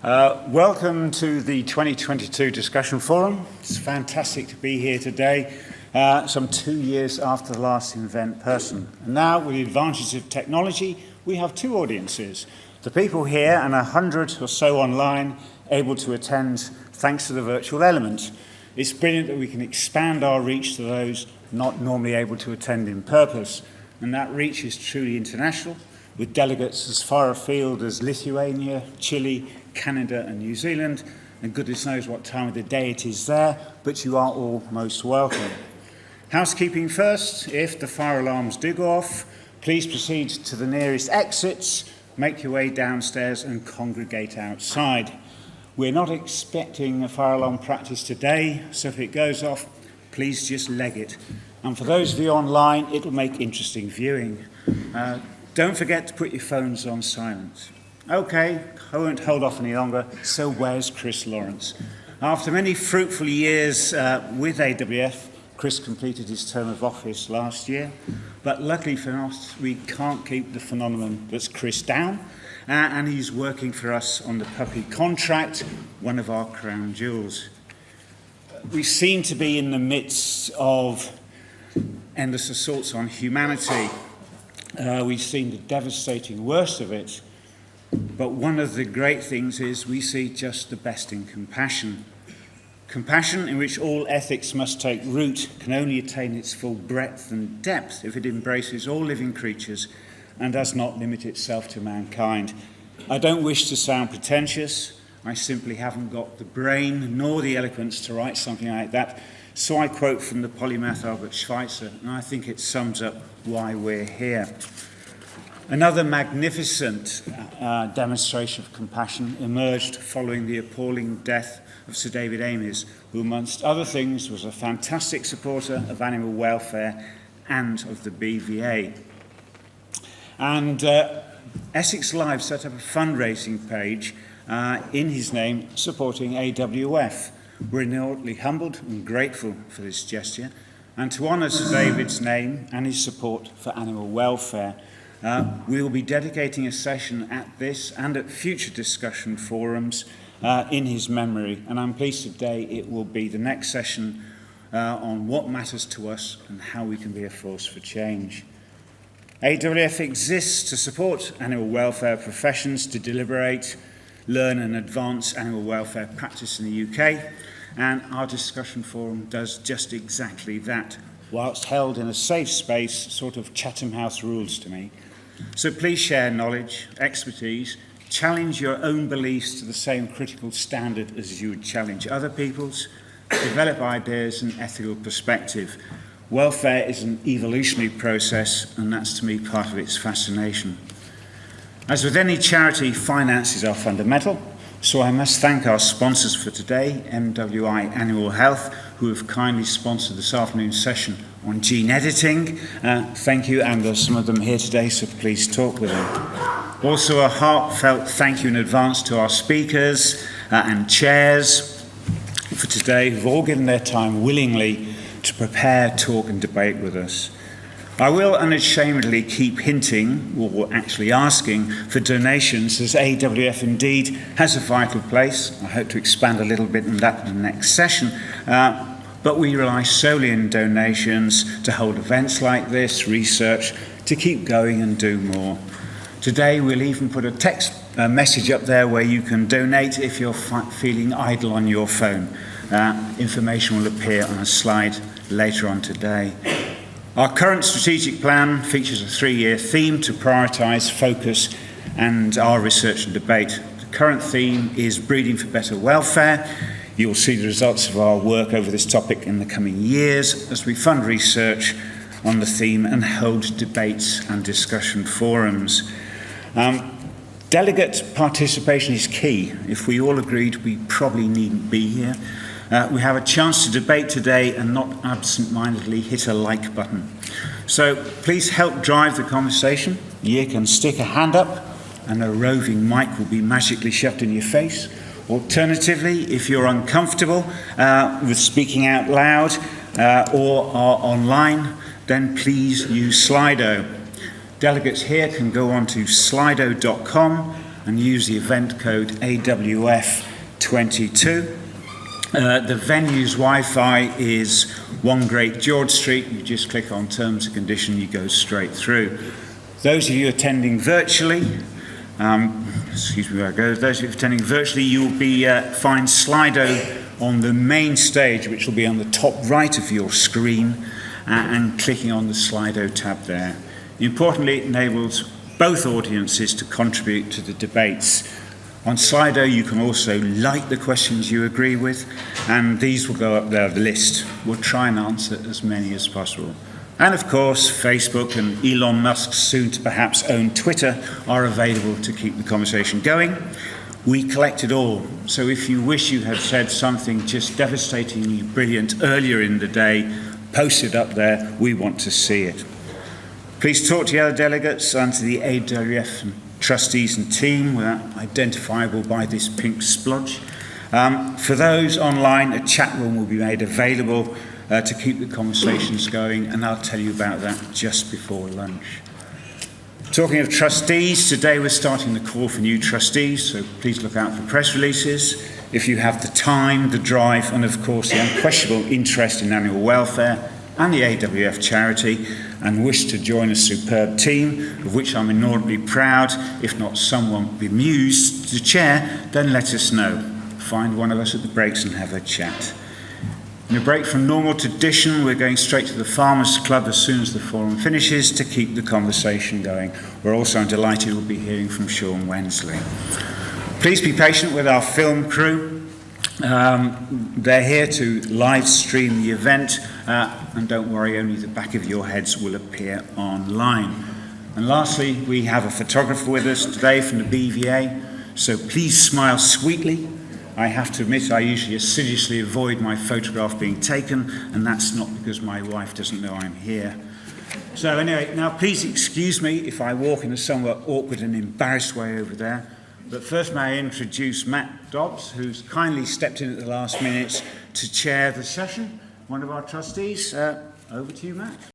Welcome to the 2022 Discussion Forum. It's fantastic to be here today, some 2 years after the last event in person. And now, with the advantages of technology, we have two audiences. The people here and 100 or so online able to attend thanks to the virtual element. It's brilliant that we can expand our reach to those not normally able to attend in purpose. And that reach is truly international, with delegates as far afield as Lithuania, Chile, Canada and New Zealand, and goodness knows what time of the day it is there, but you are all most welcome. Housekeeping first. If the fire alarms do go off, please proceed to the nearest exits, make your way downstairs and congregate outside. We're not expecting a fire alarm practice today, so if it goes off, please just leg it. And for those of you online, it will make interesting viewing. Don't forget to put your phones on silent. Okay, I won't hold off any longer, so where's Chris Lawrence? After many fruitful years with AWF, Chris completed his term of office last year, but luckily for us, we can't keep the phenomenon that's Chris down, and he's working for us on the puppy contract, one of our crown jewels. We seem to be in the midst of endless assaults on humanity. We've seen the devastating worst of it. But one of the great things is we see just the best in compassion. Compassion in which all ethics must take root can only attain its full breadth and depth if it embraces all living creatures and does not limit itself to mankind. I don't wish to sound pretentious. I simply haven't got the brain nor the eloquence to write something like that. So I quote from the polymath Albert Schweitzer, and I think it sums up why we're here. Another magnificent demonstration of compassion emerged following the appalling death of Sir David Ames, who, amongst other things, was a fantastic supporter of animal welfare and of the BVA. And Essex Live set up a fundraising page in his name supporting AWF. We're enormously humbled and grateful for this gesture, and to honour Sir David's name and his support for animal welfare, we will be dedicating a session at this and at future discussion forums in his memory, and I'm pleased today it will be the next session on what matters to us and how we can be a force for change. AWF exists to support animal welfare professions to deliberate, learn and advance animal welfare practice in the UK, and our discussion forum does just exactly that, whilst held in a safe space, sort of Chatham House rules to me. So please share knowledge, expertise, challenge your own beliefs to the same critical standard as you would challenge other people's, develop ideas and ethical perspective. Welfare is an evolutionary process, and that's to me part of its fascination. As with any charity, finances are fundamental, so I must thank our sponsors for today, MWI Animal Health, who have kindly sponsored this afternoon's session on gene editing. Thank you, and there's some of them here today, so please talk with them. Also, a heartfelt thank you in advance to our speakers and chairs for today, who've all given their time willingly to prepare, talk and debate with us. I will unashamedly keep hinting, or actually asking, for donations, as AWF indeed has a vital place. I hope to expand a little bit on that in the next session. But we rely solely on donations to hold events like this, research, to keep going and do more. Today we'll even put a text message up there where you can donate if you're feeling idle on your phone. Information will appear on a slide later on today. Our current strategic plan features a 3-year theme to prioritise, focus and our research and debate. The current theme is breeding for better welfare. You'll see the results of our work over this topic in the coming years as we fund research on the theme and hold debates and discussion forums. Delegate participation is key. If we all agreed, we probably needn't be here. We have a chance to debate today and not absent-mindedly hit a like button. So please help drive the conversation. You can stick a hand up and a roving mic will be magically shoved in your face. Alternatively, if you're uncomfortable with speaking out loud or are online, then please use Slido. Delegates here can go on to slido.com and use the event code AWF22. The venue's Wi-Fi is 1 Great George Street. You just click on Terms and Conditions, you go straight through. Those of you attending virtually, those of you attending virtually, you will find Slido on the main stage, which will be on the top right of your screen, and clicking on the Slido tab there. Importantly, it enables both audiences to contribute to the debates. On Slido, you can also like the questions you agree with, and these will go up there, the list. We'll try and answer as many as possible. And of course, Facebook and Elon Musk's soon to perhaps own Twitter are available to keep the conversation going. We collect it all, so if you wish you had said something just devastatingly brilliant earlier in the day, post it up there. We want to see it. Please talk to the other delegates and to the AWF trustees and team identifiable by this pink splodge. For those online, a chat room will be made available to keep the conversations going, and I'll tell you about that just before lunch. Talking of trustees, today we're starting the call for new trustees, so please look out for press releases. If you have the time, the drive, and of course the unquestionable interest in animal welfare and the AWF charity, and wish to join a superb team, of which I'm enormously proud, if not somewhat bemused, to chair, then let us know. Find one of us at the breaks and have a chat. In a break from normal tradition, we're going straight to the Farmers Club as soon as the forum finishes to keep the conversation going. We're also delighted we'll be hearing from Sean Wensley. Please be patient with our film crew. They're here to live stream the event, and don't worry, only the back of your heads will appear online. And lastly, we have a photographer with us today from the BVA, so please smile sweetly. I have to admit I usually assiduously avoid my photograph being taken, and that's not because my wife doesn't know I'm here. So anyway, now please excuse me if I walk in a somewhat awkward and embarrassed way over there. But first may I introduce Matt Dobbs, who's kindly stepped in at the last minute to chair the session, one of our trustees. Over to you, Matt.